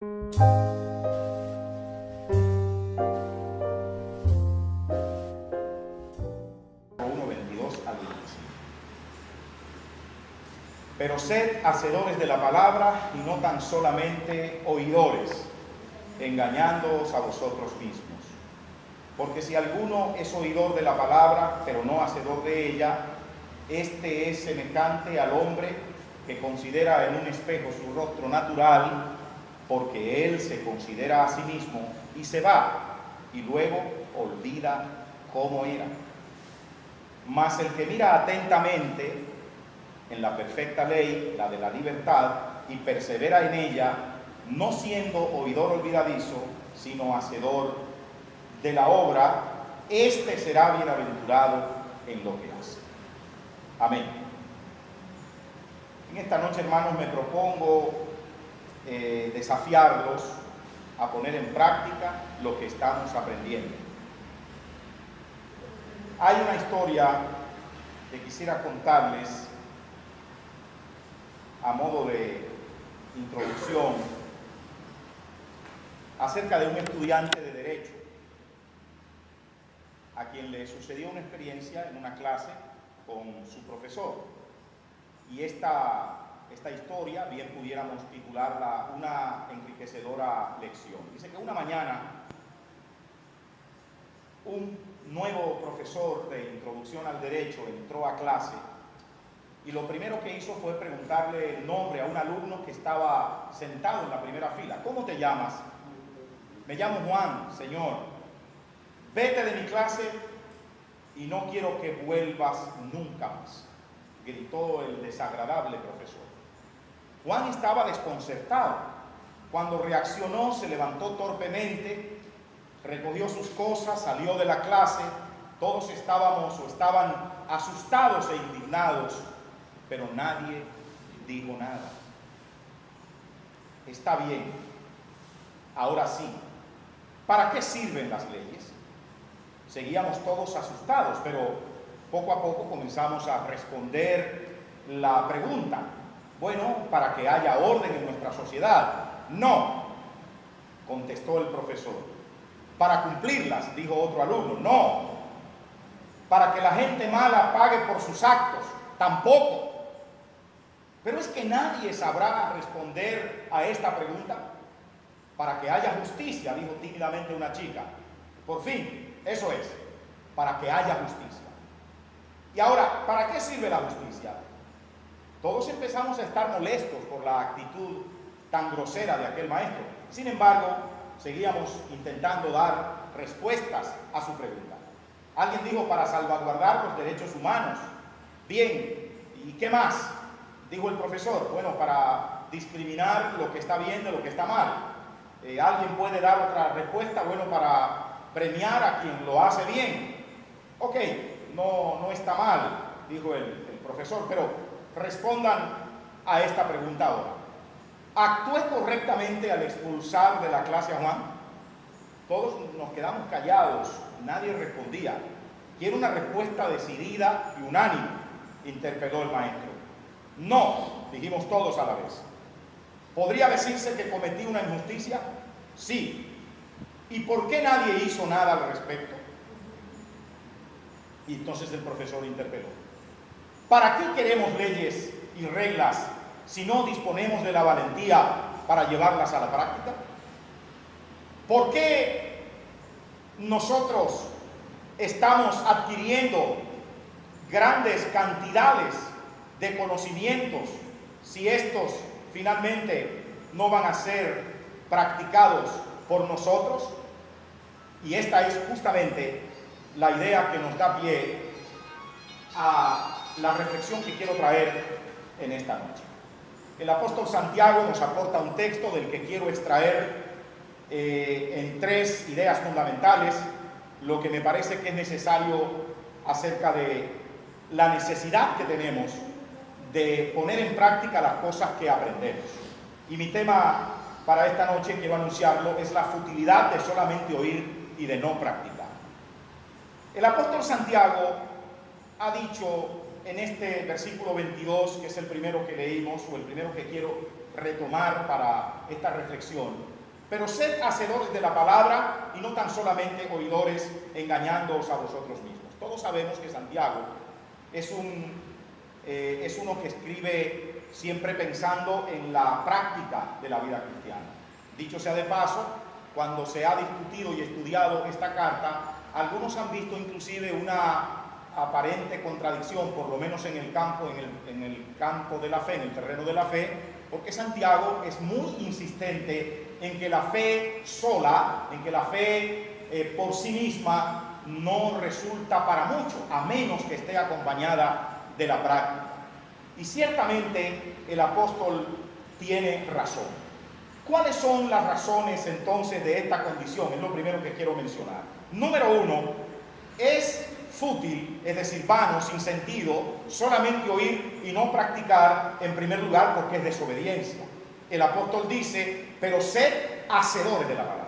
Pero sed hacedores de la palabra y no tan solamente oidores, engañándoos a vosotros mismos. Porque si alguno es oidor de la palabra, pero no hacedor de ella, este es semejante al hombre que considera en un espejo su rostro natural, porque él se considera a sí mismo y se va, y luego olvida cómo era. Mas el que mira atentamente en la perfecta ley, la de la libertad, y persevera en ella, no siendo oidor olvidadizo, sino hacedor de la obra, éste será bienaventurado en lo que hace. Amén. En esta noche, hermanos, me propongo desafiarlos a poner en práctica lo que estamos aprendiendo. Hay una historia que quisiera contarles a modo de introducción acerca de un estudiante de Derecho a quien le sucedió una experiencia en una clase con su profesor. Y esta historia, bien pudiéramos titularla una enriquecedora lección. Dice que una mañana un nuevo profesor de introducción al derecho entró a clase y lo primero que hizo fue preguntarle el nombre a un alumno que estaba sentado en la primera fila. ¿Cómo te llamas? Me llamo Juan, señor. Vete de mi clase y no quiero que vuelvas nunca más, gritó el desagradable profesor. Juan estaba desconcertado. Cuando reaccionó, se levantó torpemente, recogió sus cosas, salió de la clase. Todos estaban asustados e indignados, pero nadie dijo nada. Está bien, ahora sí, ¿para qué sirven las leyes? Seguíamos todos asustados, pero poco a poco comenzamos a responder la pregunta. Bueno, para que haya orden en nuestra sociedad. No, contestó el profesor. Para cumplirlas, dijo otro alumno. No, para que la gente mala pague por sus actos. Tampoco. Pero es que nadie sabrá responder a esta pregunta. Para que haya justicia, dijo tímidamente una chica. Por fin, eso es, para que haya justicia. Y ahora, ¿para qué sirve la justicia? Todos empezamos a estar molestos por la actitud tan grosera de aquel maestro. Sin embargo, seguíamos intentando dar respuestas a su pregunta. Alguien dijo, para salvaguardar los derechos humanos. Bien, ¿y qué más? Dijo el profesor. Bueno, para discriminar lo que está bien de lo que está mal. ¿Alguien puede dar otra respuesta? Bueno, para premiar a quien lo hace bien. Ok, no está mal, dijo el profesor, pero respondan a esta pregunta ahora. ¿Actué correctamente al expulsar de la clase a Juan? Todos nos quedamos callados, nadie respondía. Quiero una respuesta decidida y unánime, interpeló el maestro. No, dijimos todos a la vez. ¿Podría decirse que cometí una injusticia? Sí. ¿Y por qué nadie hizo nada al respecto? Y entonces el profesor interpeló. ¿Para qué queremos leyes y reglas si no disponemos de la valentía para llevarlas a la práctica? ¿Por qué nosotros estamos adquiriendo grandes cantidades de conocimientos si estos finalmente no van a ser practicados por nosotros? Y esta es justamente la idea que nos da pie a la reflexión que quiero traer en esta noche. El apóstol Santiago nos aporta un texto del que quiero extraer en tres ideas fundamentales lo que me parece que es necesario acerca de la necesidad que tenemos de poner en práctica las cosas que aprendemos. Y mi tema para esta noche, quiero anunciarlo, es la futilidad de solamente oír y de no practicar. El apóstol Santiago ha dicho en este versículo 22, que es el primero que leímos, o el primero que quiero retomar para esta reflexión. Pero sed hacedores de la palabra y no tan solamente oidores, engañándoos a vosotros mismos. Todos sabemos que Santiago es uno que escribe siempre pensando en la práctica de la vida cristiana. Dicho sea de paso, cuando se ha discutido y estudiado esta carta, algunos han visto inclusive una aparente contradicción, por lo menos en el campo de la fe, en el terreno de la fe, porque Santiago es muy insistente en que la fe sola, en que la fe por sí misma no resulta para mucho, a menos que esté acompañada de la práctica. Y ciertamente el apóstol tiene razón. ¿Cuáles son las razones entonces de esta condición? Es lo primero que quiero mencionar. Número uno, es fútil, es decir, vano, sin sentido, solamente oír y no practicar, en primer lugar, porque es desobediencia. El apóstol dice, pero sed hacedores de la palabra.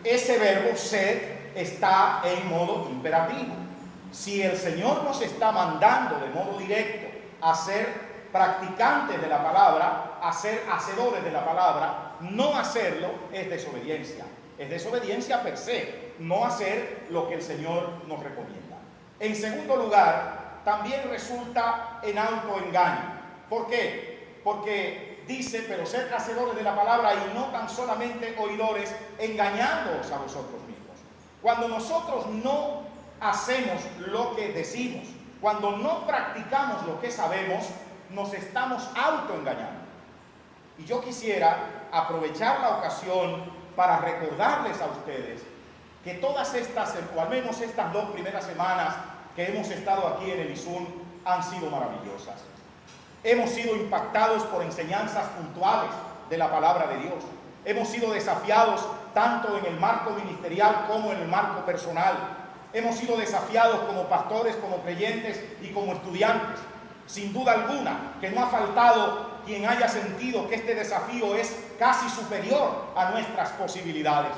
Ese verbo sed está en modo imperativo. Si el Señor nos está mandando de modo directo a ser practicantes de la palabra, a ser hacedores de la palabra, no hacerlo es desobediencia. Es desobediencia per se, no hacer lo que el Señor nos recomienda. En segundo lugar, también resulta en autoengaño. ¿Por qué? Porque dice, pero sed hacedores de la palabra y no tan solamente oidores, engañándoos a vosotros mismos. Cuando nosotros no hacemos lo que decimos, cuando no practicamos lo que sabemos, nos estamos autoengañando. Y yo quisiera aprovechar la ocasión para recordarles a ustedes que todas estas, o al menos estas 2 primeras semanas que hemos estado aquí en el ISUN, han sido maravillosas. Hemos sido impactados por enseñanzas puntuales de la palabra de Dios. Hemos sido desafiados tanto en el marco ministerial como en el marco personal. Hemos sido desafiados como pastores, como creyentes y como estudiantes. Sin duda alguna que no ha faltado quien haya sentido que este desafío es casi superior a nuestras posibilidades.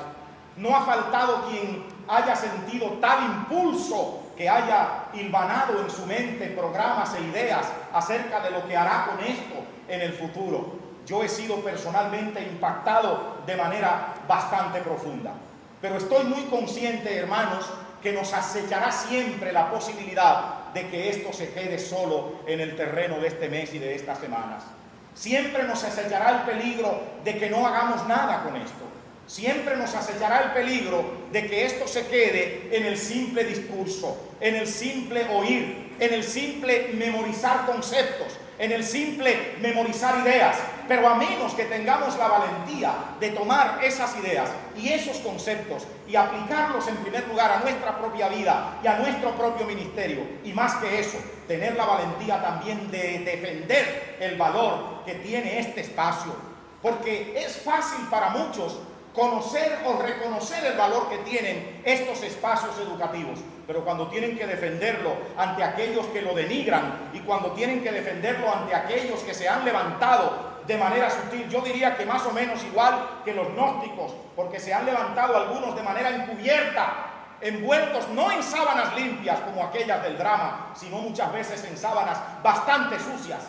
No ha faltado quien haya sentido tal impulso que haya hilvanado en su mente programas e ideas acerca de lo que hará con esto en el futuro. Yo he sido personalmente impactado de manera bastante profunda. Pero estoy muy consciente, hermanos, que nos acechará siempre la posibilidad de que esto se quede solo en el terreno de este mes y de estas semanas. Siempre nos acechará el peligro de que no hagamos nada con esto. Siempre nos acechará el peligro de que esto se quede en el simple discurso, en el simple oír, en el simple memorizar conceptos, en el simple memorizar ideas. Pero a menos que tengamos la valentía de tomar esas ideas y esos conceptos y aplicarlos en primer lugar a nuestra propia vida y a nuestro propio ministerio, y más que eso, tener la valentía también de defender el valor que tiene este espacio, porque es fácil para muchos conocer o reconocer el valor que tienen estos espacios educativos, pero cuando tienen que defenderlo ante aquellos que lo denigran y cuando tienen que defenderlo ante aquellos que se han levantado de manera sutil, yo diría que más o menos igual que los gnósticos, porque se han levantado algunos de manera encubierta, envueltos no en sábanas limpias como aquellas del drama, sino muchas veces en sábanas bastante sucias,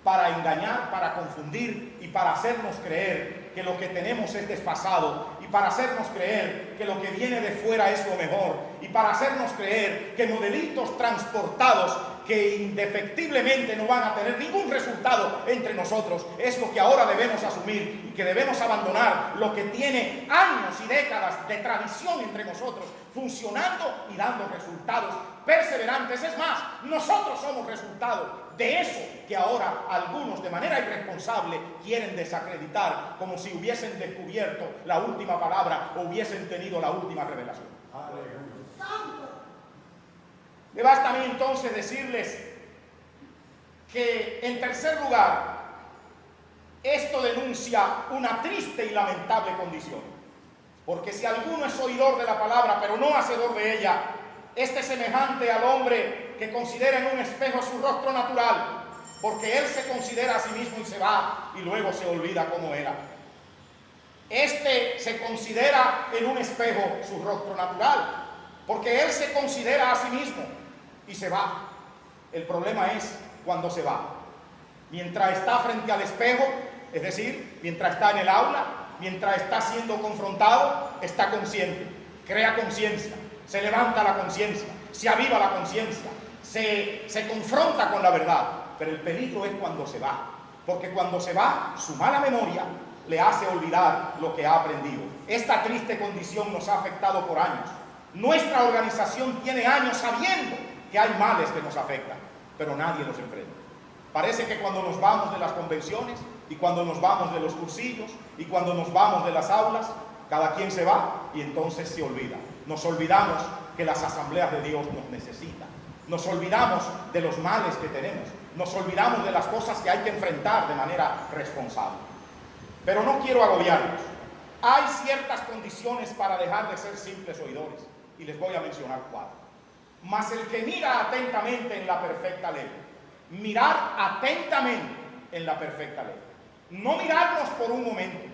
para engañar, para confundir y para hacernos creer que lo que tenemos es desfasado, y para hacernos creer que lo que viene de fuera es lo mejor, y para hacernos creer que modelitos transportados que indefectiblemente no van a tener ningún resultado entre nosotros, es lo que ahora debemos asumir, y que debemos abandonar lo que tiene años y décadas de tradición entre nosotros, funcionando y dando resultados perseverantes. Es más, nosotros somos resultado de eso que ahora algunos de manera irresponsable quieren desacreditar, como si hubiesen descubierto la última palabra o hubiesen tenido la última revelación. Me basta a mí entonces decirles que, en tercer lugar, esto denuncia una triste y lamentable condición, porque si alguno es oidor de la palabra pero no hacedor de ella, este es semejante al hombre que considera en un espejo su rostro natural, porque él se considera a sí mismo y se va y luego se olvida cómo era. Este se considera en un espejo su rostro natural, porque él se considera a sí mismo y se va. El problema es cuando se va. Mientras está frente al espejo, Es decir, mientras está en el aula, mientras está siendo confrontado, está consciente, crea conciencia, se levanta la conciencia, se aviva la conciencia, se confronta con la verdad. Pero el peligro es cuando se va, porque cuando se va, su mala memoria le hace olvidar lo que ha aprendido. Esta triste condición nos ha afectado por años. Nuestra organización tiene años sabiendo que hay males que nos afectan, pero nadie los enfrenta. Parece que cuando nos vamos de las convenciones y cuando nos vamos de los cursillos y cuando nos vamos de las aulas, cada quien se va y entonces se olvida. Nos olvidamos que las asambleas de Dios nos necesitan. Nos olvidamos de los males que tenemos. Nos olvidamos de las cosas que hay que enfrentar de manera responsable. Pero no quiero agobiarlos. Hay ciertas condiciones para dejar de ser simples oidores, y les voy a mencionar cuatro. Mas el que mira atentamente en la perfecta ley, mirar atentamente en la perfecta ley, no mirarnos por un momento,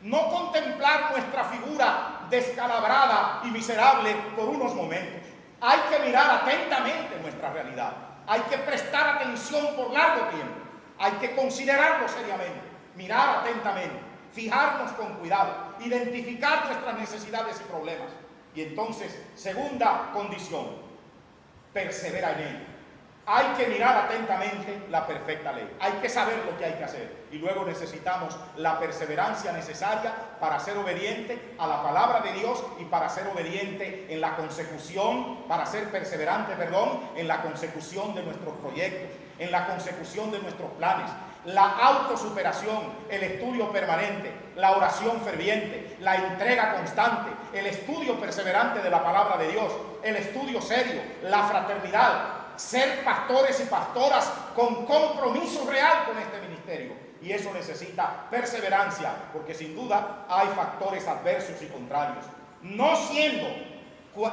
no contemplar nuestra figura descalabrada y miserable por unos momentos. Hay que mirar atentamente nuestra realidad, hay que prestar atención por largo tiempo, hay que considerarlo seriamente, mirar atentamente, fijarnos con cuidado, identificar nuestras necesidades y problemas. Y entonces, segunda condición, persevera en él. Hay que mirar atentamente la perfecta ley. Hay que saber lo que hay que hacer. Y luego necesitamos la perseverancia necesaria para ser obediente a la palabra de Dios y para ser obediente en la consecución, para ser perseverante, en la consecución de nuestros proyectos, en la consecución de nuestros planes. La autosuperación, el estudio permanente, la oración ferviente, la entrega constante, el estudio perseverante de la palabra de Dios, el estudio serio, la fraternidad, ser pastores y pastoras con compromiso real con este ministerio. Y eso necesita perseverancia, porque sin duda hay factores adversos y contrarios. No siendo,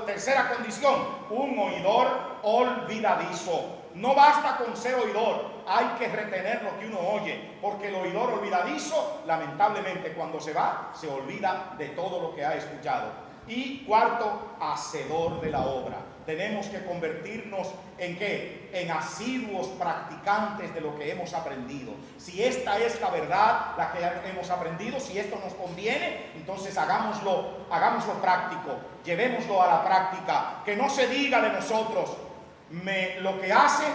tercera condición, un oidor olvidadizo. No basta con ser oidor, hay que retener lo que uno oye, porque el oidor olvidadizo, lamentablemente, cuando se va, se olvida de todo lo que ha escuchado. Y cuarto, hacedor de la obra. Tenemos que convertirnos ¿en qué? En asiduos practicantes de lo que hemos aprendido. Si esta es la verdad, la que hemos aprendido, si esto nos conviene, entonces hagámoslo práctico, llevémoslo a la práctica. Que no se diga de nosotros, lo que hace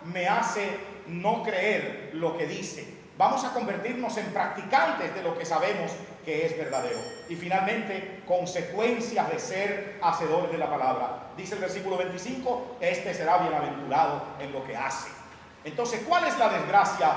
me hace no creer lo que dice. Vamos a convertirnos en practicantes de lo que sabemos que es verdadero. Y finalmente, consecuencias de ser hacedores de la palabra. Dice el versículo 25, este será bienaventurado en lo que hace. Entonces, ¿cuál es la desgracia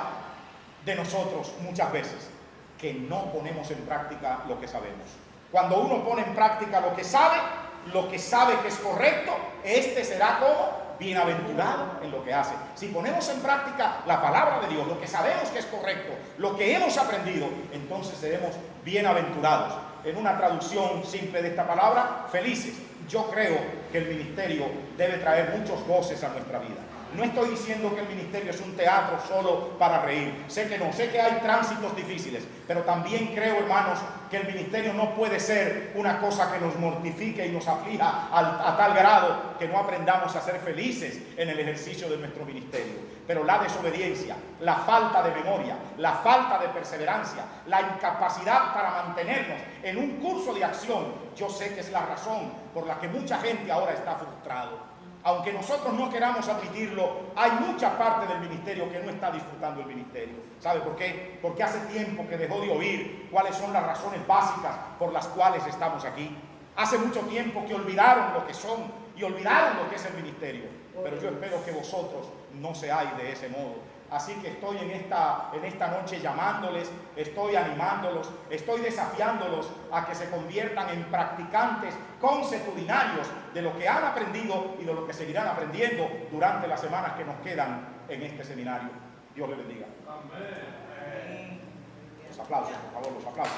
de nosotros muchas veces? Que no ponemos en práctica lo que sabemos. Cuando uno pone en práctica lo que sabe que es correcto, este será como bienaventurado en lo que hace. Si ponemos en práctica la palabra de Dios, lo que sabemos que es correcto, lo que hemos aprendido, entonces seremos bienaventurados. En una traducción simple de esta palabra, felices. Yo creo que el ministerio debe traer muchos goces a nuestra vida. No estoy diciendo que el ministerio es un teatro solo para reír. Sé que no, sé que hay tránsitos difíciles, pero también creo, hermanos, que el ministerio no puede ser una cosa que nos mortifique y nos aflija a tal grado que no aprendamos a ser felices en el ejercicio de nuestro ministerio. Pero la desobediencia, la falta de memoria, la falta de perseverancia, la incapacidad para mantenernos en un curso de acción, yo sé que es la razón por la que mucha gente ahora está frustrado. Aunque nosotros no queramos admitirlo, hay mucha parte del ministerio que no está disfrutando el ministerio. ¿Sabe por qué? Porque hace tiempo que dejó de oír cuáles son las razones básicas por las cuales estamos aquí. Hace mucho tiempo que olvidaron lo que son y olvidaron lo que es el ministerio. Pero yo espero que vosotros no seáis de ese modo. Así que estoy en esta noche llamándoles, estoy animándolos, estoy desafiándolos a que se conviertan en practicantes consuetudinarios de lo que han aprendido y de lo que seguirán aprendiendo durante las semanas que nos quedan en este seminario. Dios les bendiga. Amén. Los aplausos, por favor, los aplausos.